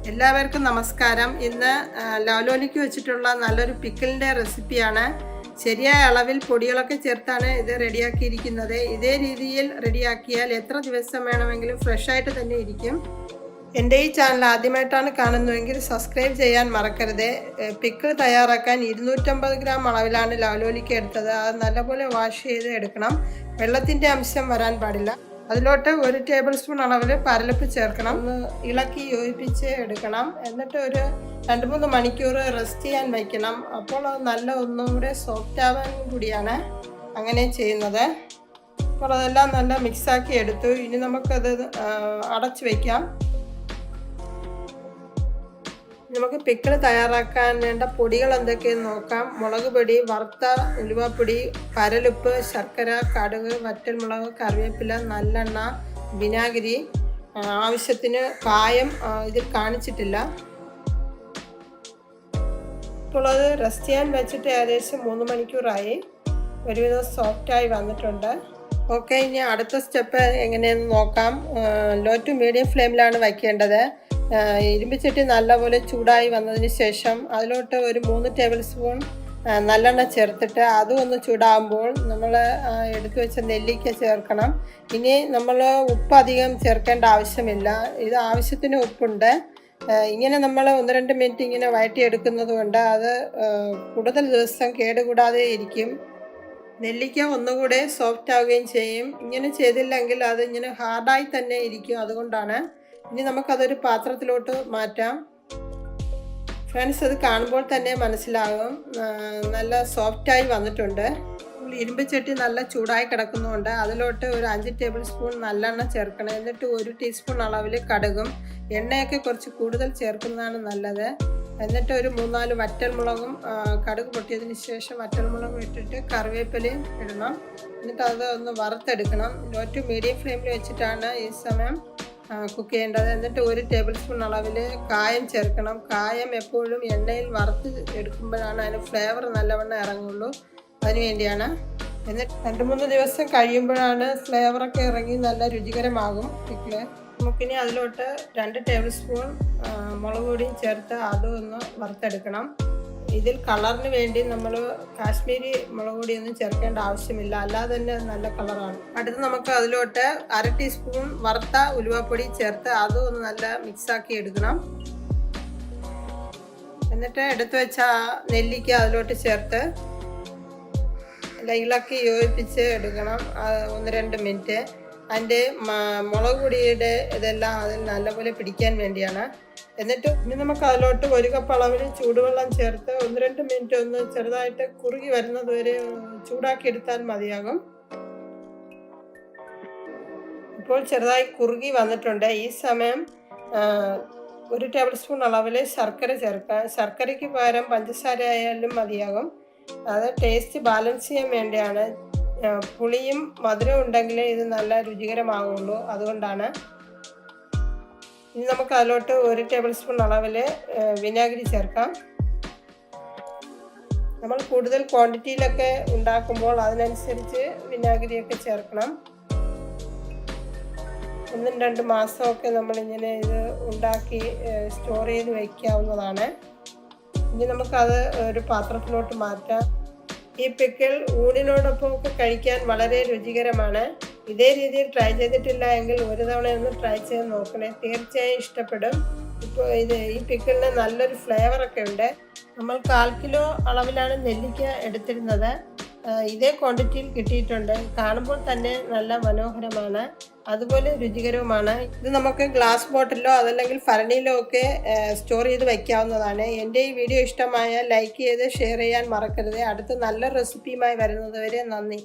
എല്ലാവർക്കും നമസ്കാരം. ഇന്ന് ലവലോലിക്ക് വെച്ചിട്ടുള്ള നല്ലൊരു പിക്കിളിൻ്റെ റെസിപ്പിയാണ്. ശരിയായ അളവിൽ പൊടികളൊക്കെ ചേർത്താണ് ഇത് റെഡിയാക്കിയിരിക്കുന്നത്. ഇതേ രീതിയിൽ റെഡിയാക്കിയാൽ എത്ര ദിവസം വേണമെങ്കിലും ഫ്രഷായിട്ട് തന്നെ ഇരിക്കും. എൻ്റെ ഈ ചാനൽ ആദ്യമായിട്ടാണ് കാണുന്നതെങ്കിൽ സബ്സ്ക്രൈബ് ചെയ്യാൻ മറക്കരുത്. പിക്കിൾ തയ്യാറാക്കാൻ 250 ഗ്രാം അളവിലാണ് ലവലോലിക്ക് എടുത്തത്. അത് നല്ലപോലെ വാഷ് ചെയ്ത് എടുക്കണം. വെള്ളത്തിൻ്റെ അംശം വരാൻ പാടില്ല. അതിലോട്ട് 1 ടേബിൾ സ്പൂൺ അളവിൽ പരലിപ്പ് ചേർക്കണം. ഒന്ന് ഇളക്കി യോജിപ്പിച്ച് എടുക്കണം. എന്നിട്ട് ഒരു 2-3 മണിക്കൂർ റെസ്റ്റ് ചെയ്യാൻ വയ്ക്കണം. അപ്പോൾ അത് നല്ല ഒന്നും കൂടെ സോഫ്റ്റ് ആവാൻ കൂടിയാണ് അങ്ങനെ ചെയ്യുന്നത്. അപ്പോൾ അതെല്ലാം നല്ല മിക്സാക്കി എടുത്തു. ഇനി നമുക്കത് അടച്ചു വയ്ക്കാം. നമുക്ക് പിക്കിൾ തയ്യാറാക്കാൻ വേണ്ട പൊടികൾ എന്തൊക്കെയെന്ന് നോക്കാം. മുളക് പൊടി, വറുത്ത ഉലുവപ്പൊടി, പരലുപ്പ്, ശർക്കര, കടുക്, വറ്റൽമുളക്, കറിവേപ്പില, നല്ലെണ്ണ, വിനാഗിരി, ആവശ്യത്തിന് കായം ഇതിൽ കാണിച്ചിട്ടില്ല. ഇപ്പോൾ അത് റെസ്റ്റ് ചെയ്യാൻ വെച്ചിട്ട് ഏകദേശം 3 മണിക്കൂറായി. ഒരുവിധം സോഫ്റ്റായി വന്നിട്ടുണ്ട്. ഓക്കെ, ഇനി അടുത്ത സ്റ്റെപ്പ് എങ്ങനെയെന്ന് നോക്കാം. ലോ ടു മീഡിയം ഫ്ലെയിമിലാണ് വയ്ക്കേണ്ടത്. ഇരുമ്പിച്ചട്ടി നല്ലപോലെ ചൂടായി വന്നതിന് ശേഷം അതിലോട്ട് ഒരു 3 ടേബിൾ സ്പൂൺ നല്ലെണ്ണ ചേർത്തിട്ട് അതും ഒന്ന് ചൂടാകുമ്പോൾ നമ്മൾ എടുത്തു വെച്ച നെല്ലിക്ക ചേർക്കണം. ഇനി നമ്മൾ ഉപ്പ് അധികം ചേർക്കേണ്ട ആവശ്യമില്ല. ഇത് ആവശ്യത്തിന് ഉപ്പുണ്ട്. ഇങ്ങനെ നമ്മൾ 1-2 മിനിറ്റ് ഇങ്ങനെ വഴറ്റിയെടുക്കുന്നത് കൊണ്ട് അത് കൂടുതൽ ദിവസം കേടുകൂടാതെ ഇരിക്കും. നെല്ലിക്ക ഒന്നുകൂടെ സോഫ്റ്റ് ആവുകയും ചെയ്യും. ഇങ്ങനെ ചെയ്തില്ലെങ്കിൽ അത് ഇങ്ങനെ ഹാർഡായി തന്നെ ഇരിക്കും. അതുകൊണ്ടാണ്. ഇനി നമുക്കതൊരു പാത്രത്തിലോട്ട് മാറ്റാം. ഫ്രണ്ട്സ്, അത് കാണുമ്പോൾ തന്നെ മനസ്സിലാകും നല്ല സോഫ്റ്റായി വന്നിട്ടുണ്ട്. ഇരുമ്പ് ചട്ടി നല്ല ചൂടായി കിടക്കുന്നതുകൊണ്ട് അതിലോട്ട് ഒരു 5 ടേബിൾ സ്പൂൺ നല്ലെണ്ണ ചേർക്കണം. എന്നിട്ട് 1 ടീസ്പൂൺ അളവിൽ കടുകും, എണ്ണയൊക്കെ കുറച്ച് കൂടുതൽ ചേർക്കുന്നതാണ് നല്ലത്. എന്നിട്ട് ഒരു 3-4 വറ്റൽമുളകും, കടുക് പൊട്ടിയതിന് ശേഷം വറ്റൽമുളകും ഇട്ടിട്ട് കറിവേപ്പിലയും ഇടണം. എന്നിട്ട് അത് ഒന്ന് വറുത്തെടുക്കണം. ലോ ടു മീഡിയം ഫ്ലെയിമിൽ വെച്ചിട്ടാണ് ഈ സമയം കുക്ക് ചെയ്യേണ്ടത്. എന്നിട്ട് 1 ടേബിൾ സ്പൂൺ അളവിൽ കായം ചേർക്കണം. കായം എപ്പോഴും എണ്ണയിൽ വറുത്ത് എടുക്കുമ്പോഴാണ് അതിന് ഫ്ലേവർ നല്ലവണ്ണം ഇറങ്ങുള്ളൂ. അതിന് വേണ്ടിയാണ്. എന്നിട്ട് 2-3 ദിവസം കഴിയുമ്പോഴാണ് ഫ്ലേവറൊക്കെ ഇറങ്ങി നല്ല രുചികരമാകും പിക്കിള്. നമുക്കിനി അതിലോട്ട് 2 ടേബിൾ സ്പൂൺ മുളക് പൊടിയും ചേർത്ത് അതും ഒന്ന് വറുത്തെടുക്കണം. ഇതിൽ കളറിന് വേണ്ടി നമ്മൾ കാശ്മീരി മുളക് പൊടിയൊന്നും ചേർക്കേണ്ട ആവശ്യമില്ല. അല്ലാതെ തന്നെ നല്ല കളറാണ്. അടുത്ത് നമുക്ക് അതിലോട്ട് 1/2 ടീസ്പൂൺ വറുത്ത ഉലുവപ്പൊടി ചേർത്ത് അതും ഒന്ന് നല്ല മിക്സാക്കി എടുക്കണം. എന്നിട്ട് എടുത്തു വെച്ച നെല്ലിക്ക അതിലോട്ട് ചേർത്ത് ഇളക്കി യോജിപ്പിച്ച് എടുക്കണം 1-2 മിനിറ്റ്. അതിൻ്റെ മുളക് പൊടിയുടെ ഇതെല്ലാം അതിൽ നല്ലപോലെ പിടിക്കാൻ വേണ്ടിയാണ്. എന്നിട്ട് ഇനി നമുക്ക് അതിലോട്ട് 1 കപ്പ് അളവിൽ ചൂടുവെള്ളം ചേർത്ത് 1-2 മിനിറ്റ് ഒന്ന് ചെറുതായിട്ട് കുറുകി വരുന്നത് വരെ ചൂടാക്കി എടുത്താൽ മതിയാകും. ഇപ്പോൾ ചെറുതായി കുറുകി വന്നിട്ടുണ്ട്. ഈ സമയം 1 ടേബിൾ സ്പൂൺ അളവിൽ ശർക്കര ചേർക്കാം. ശർക്കരയ്ക്ക് പകരം പഞ്ചസാര ആയാലും മതിയാകും. അത് ടേസ്റ്റ് ബാലൻസ് ചെയ്യാൻ വേണ്ടിയാണ്. പുളിയും മധുരവും ഉണ്ടെങ്കിലേ ഇത് നല്ല രുചികരമാകുള്ളൂ. അതുകൊണ്ടാണ്. ഇനി നമുക്ക് അതിലോട്ട് 1 ടേബിൾ സ്പൂൺ അളവിൽ വിനാഗിരി ചേർക്കാം. നമ്മൾ കൂടുതൽ ക്വാണ്ടിറ്റിയിലൊക്കെ ഉണ്ടാക്കുമ്പോൾ അതിനനുസരിച്ച് വിനാഗിരിയൊക്കെ ചേർക്കണം. 1-2 മാസമൊക്കെ നമ്മളിങ്ങനെ ഇത് ഉണ്ടാക്കി സ്റ്റോർ ചെയ്ത് വയ്ക്കാവുന്നതാണ്. ഇനി നമുക്കത് ഒരു പാത്രത്തിലോട്ട് മാറ്റാം. ഈ പിക്കിൾ ഊണിനോടൊപ്പം ഒക്കെ കഴിക്കാൻ വളരെ രുചികരമാണ്. ഇതേ രീതിയിൽ ട്രൈ ചെയ്തിട്ടില്ല എങ്കിൽ ഒരു തവണയൊന്ന് ട്രൈ ചെയ്ത് നോക്കണേ. തീർച്ചയായും ഇഷ്ടപ്പെടും. ഇപ്പോൾ ഈ പിക്കിളിന് നല്ലൊരു ഫ്ലേവറൊക്കെ ഉണ്ട്. നമ്മൾ 1/4 കിലോ അളവിലാണ് നെല്ലിക്ക എടുത്തിരുന്നത്. ഇതേ ക്വാണ്ടിറ്റിയിൽ കിട്ടിയിട്ടുണ്ട്. കാണുമ്പോൾ തന്നെ നല്ല മനോഹരമാണ്, അതുപോലെ രുചികരവുമാണ്. ഇത് നമുക്ക് ഗ്ലാസ് ബോട്ടിലോ അതല്ലെങ്കിൽ ഭരണിയിലോ ഒക്കെ സ്റ്റോർ ചെയ്ത് വയ്ക്കാവുന്നതാണ്. എൻ്റെ ഈ വീഡിയോ ഇഷ്ടമായാൽ ലൈക്ക് ചെയ്ത് ഷെയർ ചെയ്യാൻ മറക്കരുത്. അടുത്ത നല്ല റെസിപ്പിയുമായി വരുന്നത് വരെ നന്ദി.